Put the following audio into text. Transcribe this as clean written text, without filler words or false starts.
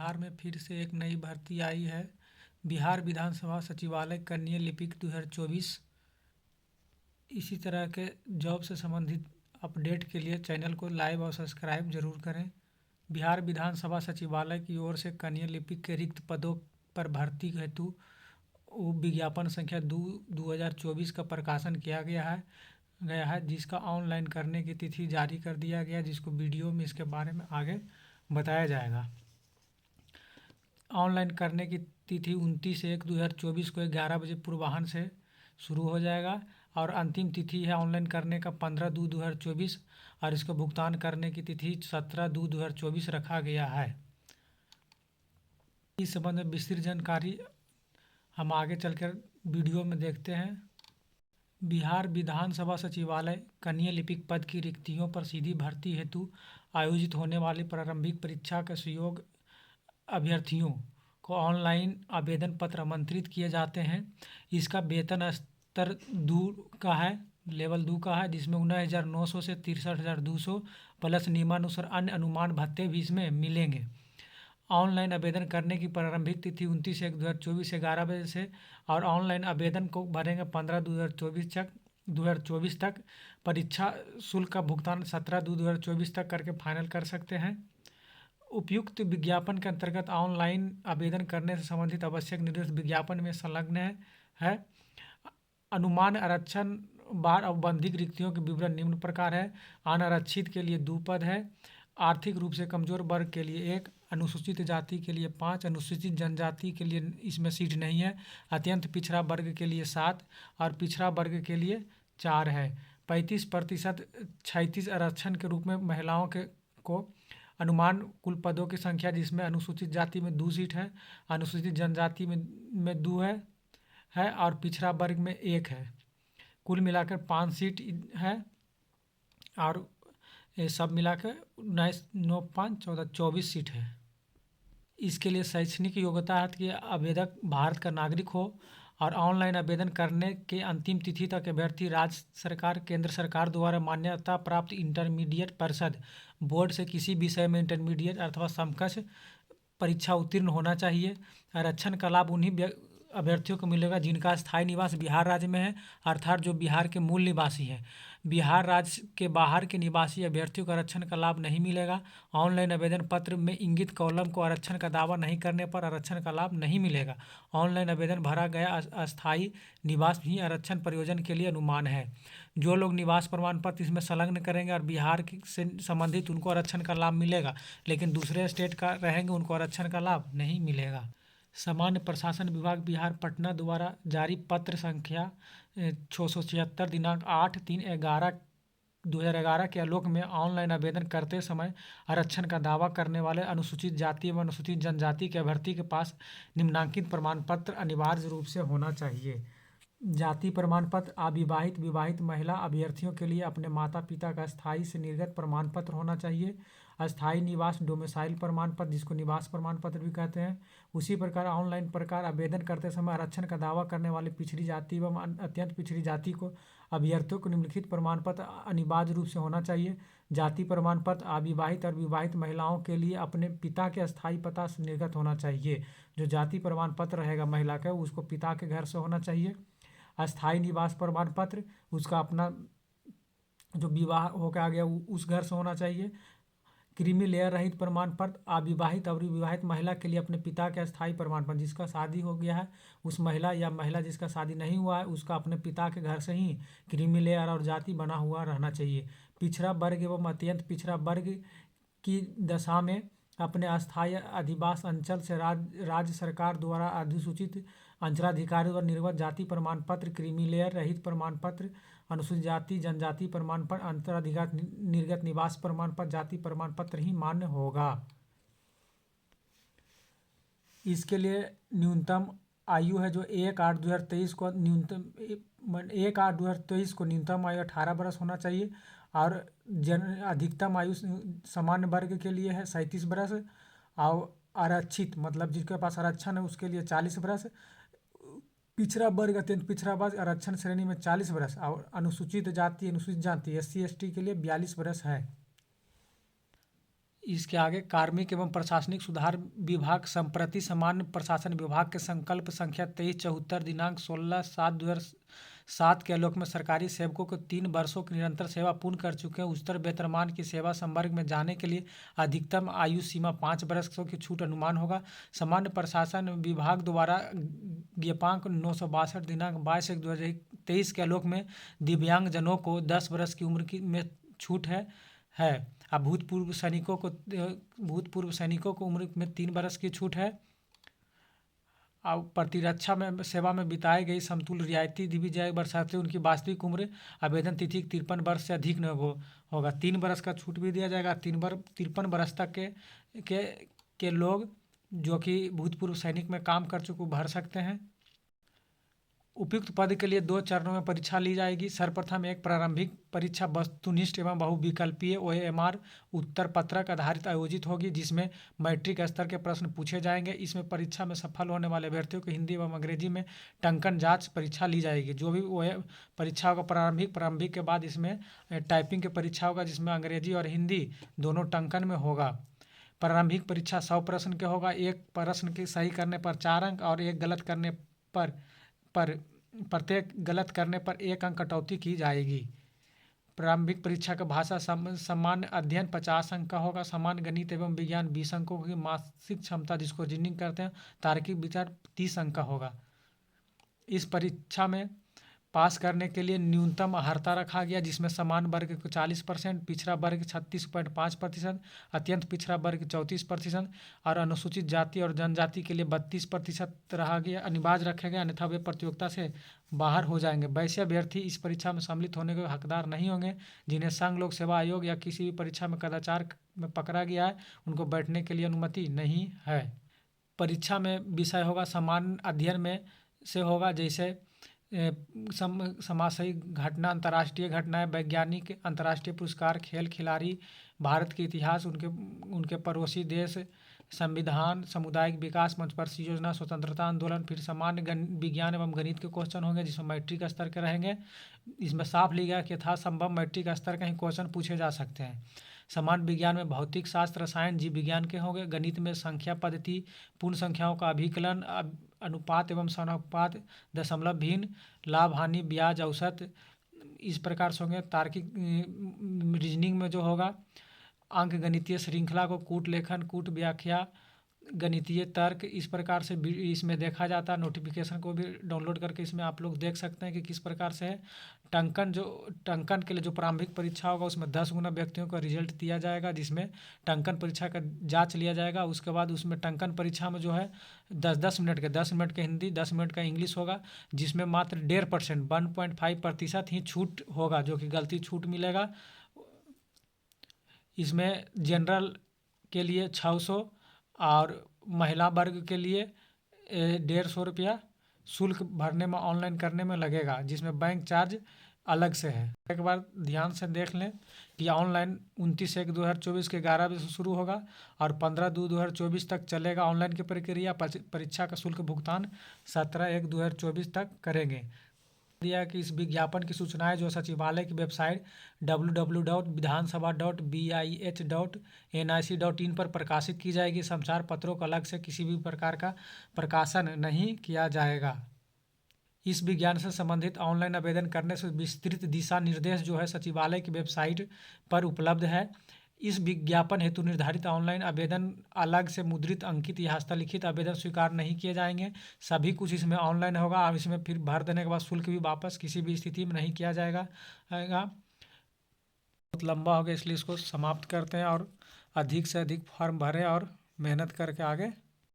बिहार में फिर से एक नई भर्ती आई है। बिहार विधानसभा सचिवालय कनीय लिपिक 2024। इसी तरह के जॉब से संबंधित अपडेट के लिए चैनल को लाइव और सब्सक्राइब जरूर करें। बिहार विधानसभा सचिवालय की ओर से कनीय लिपिक के रिक्त पदों पर भर्ती हेतु विज्ञापन संख्या 2024 का प्रकाशन किया गया है, जिसका ऑनलाइन करने की तिथि जारी कर दिया गया, जिसको वीडियो में इसके बारे में आगे बताया जाएगा। ऑनलाइन करने की तिथि 29/1/2024 को 11 बजे पूर्वाह्न से शुरू हो जाएगा और अंतिम तिथि है ऑनलाइन करने का 15/2/2024 और इसको भुगतान करने की तिथि 17/2/2024 रखा गया है। इस संबंध में विस्तृत जानकारी हम आगे चलकर वीडियो में देखते हैं। बिहार विधानसभा सचिवालय कनीय लिपिक पद की रिक्तियों पर सीधी भर्ती हेतु आयोजित होने वाली प्रारंभिक परीक्षा के सुयोग्य अभ्यर्थियों को ऑनलाइन आवेदन पत्र आमंत्रित किए जाते हैं। इसका वेतन स्तर 2 का है, लेवल 2 का है, जिसमें 19,900 से 63,200 प्लस नियमानुसार अन्य अनुमान भत्ते भी इसमें मिलेंगे। ऑनलाइन आवेदन करने की प्रारंभिक तिथि 29/1/2024 11 बजे से और ऑनलाइन आवेदन को भरेंगे 15/2/2024 तक। परीक्षा शुल्क का भुगतान 17/2/2024 तक करके फाइनल कर सकते हैं। उपयुक्त विज्ञापन के अंतर्गत ऑनलाइन आवेदन करने से संबंधित आवश्यक निर्देश विज्ञापन में संलग्न है। अनुमान आरक्षण बार औपबंधिक रिक्तियों के विवरण निम्न प्रकार है। अनारक्षित के लिए 2 पद है। आर्थिक रूप से कमजोर वर्ग के लिए 1, अनुसूचित जाति के लिए 5, अनुसूचित जनजाति के लिए इसमें सीट नहीं है, अत्यंत पिछड़ा वर्ग के लिए 7 और पिछड़ा वर्ग के लिए 4 है। 35% 36 आरक्षण के रूप में महिलाओं को अनुमान कुल पदों की संख्या, जिसमें अनुसूचित जाति में 2 सीट है, अनुसूचित जनजाति में 2 है और पिछड़ा वर्ग में 1 है। कुल मिलाकर 5 सीट है और ये सब मिलाकर 19, 9, 5, 14, 24 सीट है। इसके लिए शैक्षणिक योग्यता है कि आवेदक भारत का नागरिक हो और ऑनलाइन आवेदन करने के अंतिम तिथि तक अभ्यर्थी राज्य सरकार, केंद्र सरकार द्वारा मान्यता प्राप्त इंटरमीडिएट परिषद बोर्ड से किसी विषय में इंटरमीडिएट अथवा समकक्ष परीक्षा उत्तीर्ण होना चाहिए। आरक्षण का लाभ उन्हीं अभ्यर्थियों को मिलेगा जिनका स्थायी निवास बिहार राज्य में है, अर्थात जो बिहार के मूल निवासी हैं। बिहार राज्य के बाहर के निवासी अभ्यर्थियों को आरक्षण का लाभ नहीं मिलेगा। ऑनलाइन आवेदन पत्र में इंगित कॉलम को आरक्षण का दावा नहीं करने पर आरक्षण का लाभ नहीं मिलेगा। ऑनलाइन आवेदन भरा गया अस्थायी निवास भी आरक्षण प्रयोजन के लिए अनुमान है। जो लोग निवास प्रमाण पत्र इसमें संलग्न करेंगे और बिहार से संबंधित, उनको आरक्षण का लाभ मिलेगा, लेकिन दूसरे स्टेट का रहेंगे उनको आरक्षण का लाभ नहीं मिलेगा। सामान्य प्रशासन विभाग बिहार पटना द्वारा जारी पत्र संख्या 676 दिनांक 8/3/11/2011 के आलोक में ऑनलाइन आवेदन करते समय आरक्षण का दावा करने वाले अनुसूचित जाति एवं अनुसूचित जनजाति के अभ्यर्थी के पास निम्नांकित प्रमाण पत्र अनिवार्य रूप से होना चाहिए। जाति प्रमाण पत्र। अविवाहित विवाहित महिला अभ्यर्थियों के लिए अपने माता पिता का स्थायी से निर्गत प्रमाण पत्र होना चाहिए। अस्थायी निवास डोमिसाइल प्रमाण पत्र, जिसको निवास प्रमाण पत्र भी कहते हैं। उसी प्रकार ऑनलाइन प्रकार आवेदन करते समय आरक्षण का दावा करने वाले पिछड़ी जाति एवं अत्यंत पिछड़ी जाति को अभ्यर्थियों को निम्नलिखित प्रमाण पत्र अनिवार्य रूप से होना चाहिए। जाति प्रमाण पत्र अविवाहित और विवाहित महिलाओं के लिए अपने पिता के अस्थायी पता से निर्गत होना चाहिए। जो जाति प्रमाण पत्र रहेगा महिला का, उसको पिता के घर से होना चाहिए। अस्थायी निवास प्रमाण पत्र उसका अपना जो विवाह होकर आ गया उस घर से होना चाहिए। क्रीमी लेयर रहित प्रमाण पत्र अविवाहित और विवाहित महिला के लिए अपने पिता के अस्थायी प्रमाण पत्र, जिसका शादी हो गया है उस महिला या महिला जिसका शादी नहीं हुआ है उसका अपने पिता के घर से ही क्रीमी लेयर और जाति बना हुआ रहना चाहिए। पिछड़ा वर्ग एवं अत्यंत पिछड़ा वर्ग की दशा में अपने अस्थायी अधिवास अंचल से राज्य सरकार द्वारा अधिसूचित अंचलाधिकारी द्वारा निर्गत जाति प्रमाण पत्र, क्रीमी लेयर रहित प्रमाण पत्र, अनुसूचित जाति जनजाति प्रमाण पत्र, अंतराधिकार निर्गत निवास प्रमाण पत्र, जाति प्रमाण पत्र ही मान्य होगा। इसके लिए न्यूनतम आयु है जो 1/8/2023 को न्यूनतम 1/8/2023 को न्यूनतम आयु 18 वर्ष होना चाहिए और अधिकतम आयु सामान्य वर्ग के लिए है 37 वर्ष और आरक्षित मतलब जिसके पास आरक्षण है उसके लिए 40 वर्ष। पिछड़ा वर्ग अत्यंत पिछड़ा वर्ग आरक्षण श्रेणी में 40 वर्ष और अनुसूचित जाति SC ST के लिए 42 वर्ष है। इसके आगे कार्मिक एवं प्रशासनिक सुधार विभाग संप्रति सामान्य प्रशासन विभाग के संकल्प संख्या 2374 दिनांक 16/7/2007 के आलोक में सरकारी सेवकों को 3 वर्षों की निरंतर सेवा पूर्ण कर चुके हैं उच्चतर वेतनमान की सेवा संवर्ग में जाने के लिए अधिकतम आयु सीमा 5 वर्षों की छूट अनुमान होगा। सामान्य प्रशासन विभाग द्वारा ज्ञापांक 962 दिनांक 22/1/2023 के आलोक में दिव्यांगजनों को 10 वर्ष की उम्र की में छूट है। अब भूतपूर्व सैनिकों को उम्र में 3 वर्ष की छूट है। अब प्रतिरक्षा में सेवा में बिताई गई समतुल्य रियायती दी जाएगी बरसाते उनकी वास्तविक उम्र आवेदन तिथि 53 वर्ष से अधिक न होगा। 3 वर्ष का छूट भी दिया जाएगा। 53 वर्ष तक के लोग जो कि भूतपूर्व सैनिक में काम कर चुके भर सकते हैं। उपयुक्त पद के लिए 2 चरणों में परीक्षा ली जाएगी। सर्वप्रथम एक प्रारंभिक परीक्षा वस्तुनिष्ठ एवं बहुविकल्पीय OMR उत्तर पत्रक आधारित आयोजित होगी जिसमें मैट्रिक स्तर के प्रश्न पूछे जाएंगे। इसमें परीक्षा में सफल होने वाले अभ्यर्थियों को हिंदी एवं अंग्रेजी में टंकन जांच परीक्षा ली जाएगी। जो भी परीक्षा होगा प्रारंभिक के बाद इसमें टाइपिंग की परीक्षा होगा जिसमें अंग्रेजी और हिंदी दोनों टंकन में होगा। प्रारंभिक परीक्षा 100 प्रश्न के होगा। एक प्रश्न के सही करने पर 4 अंक और एक गलत करने पर प्रत्येक गलत करने पर 1 अंक कटौती की जाएगी। प्रारंभिक परीक्षा का भाषा सामान्य अध्ययन 50 अंक का होगा। सामान्य गणित एवं विज्ञान 20 अंकों की मानसिक क्षमता जिसको रीजनिंग करते हैं तार्किक विचार 30 अंक का होगा। इस परीक्षा में पास करने के लिए न्यूनतम अर्हता रखा गया जिसमें समान वर्ग को 40%, पिछड़ा वर्ग 36.5%, अत्यंत पिछड़ा वर्ग 34% और अनुसूचित जाति और जनजाति के लिए 32% रहा गया अनिवार्य रखे गए, अन्यथा वे प्रतियोगिता से बाहर हो जाएंगे। वैसे अभ्यर्थी इस परीक्षा में सम्मिलित होने के हकदार नहीं होंगे। जिन्हें संघ लोक सेवा आयोग या किसी भी परीक्षा में कदाचार में पकड़ा गया है उनको बैठने के लिए अनुमति नहीं है। परीक्षा में विषय होगा सामान्य अध्ययन में से होगा जैसे समाजशाही घटना, अंतर्राष्ट्रीय घटनाएं, वैज्ञानिक अंतर्राष्ट्रीय पुरस्कार, खेल खिलाड़ी, भारत के इतिहास, उनके पड़ोसी देश, संविधान, सामुदायिक विकास, पंचवर्षीय योजना, स्वतंत्रता आंदोलन। फिर सामान्य विज्ञान एवं गणित के क्वेश्चन होंगे जिसमें मैट्रिक स्तर के रहेंगे। इसमें साफ लिखा गया कि यथासंभव मैट्रिक स्तर के ही क्वेश्चन पूछे जा सकते हैं। सामान्य विज्ञान में भौतिक शास्त्र, रसायन, जीव विज्ञान के होंगे। गणित में संख्या पद्धति, पूर्ण संख्याओं का अभिकलन, अनुपात एवं समानुपात, दशमलव भिन्न, लाभ हानि, ब्याज, औसत, इस प्रकार से होंगे। तार्किक रीजनिंग में जो होगा अंक गणितीय श्रृंखला को कूट लेखन, कूट व्याख्या, गणितीय तर्क, इस प्रकार से इसमें देखा जाता है। नोटिफिकेशन को भी डाउनलोड करके इसमें आप लोग देख सकते हैं कि किस प्रकार से है। टंकन के लिए जो प्रारंभिक परीक्षा होगा उसमें 10 गुना व्यक्तियों का रिजल्ट दिया जाएगा जिसमें टंकन परीक्षा का जांच लिया जाएगा। उसके बाद उसमें टंकन परीक्षा में जो है 10 मिनट का हिंदी, 10 मिनट का इंग्लिश होगा जिसमें मात्र 1.5% 1.5% ही छूट होगा जो कि गलती छूट मिलेगा। इसमें जनरल के लिए 600 और महिला वर्ग के लिए 150 रुपया शुल्क भरने में ऑनलाइन करने में लगेगा जिसमें बैंक चार्ज अलग से है। एक बार ध्यान से देख लें कि ऑनलाइन 29/1/2024 के 11 बजे से शुरू होगा और 15/2/2024 तक चलेगा ऑनलाइन की प्रक्रिया। परीक्षा का शुल्क भुगतान 17/1/2024 तक करेंगे। दिया कि इस विज्ञापन की सूचनाएं जो सचिवालय की वेबसाइट www.vidhansabha.bih.nic.in पर प्रकाशित की जाएगी। समाचार पत्रों को अलग से किसी भी प्रकार का प्रकाशन नहीं किया जाएगा। इस विज्ञान से संबंधित ऑनलाइन आवेदन करने से विस्तृत दिशा निर्देश जो है सचिवालय की वेबसाइट पर उपलब्ध है। इस विज्ञापन हेतु निर्धारित ऑनलाइन आवेदन अलग से मुद्रित, अंकित या हस्तलिखित आवेदन स्वीकार नहीं किए जाएंगे। सभी कुछ इसमें ऑनलाइन होगा। अब इसमें फिर भर देने के बाद शुल्क भी वापस किसी भी स्थिति में नहीं किया जाएगा। बहुत लंबा हो गया इसलिए इसको समाप्त करते हैं और अधिक से अधिक फॉर्म भरें और मेहनत करके आगे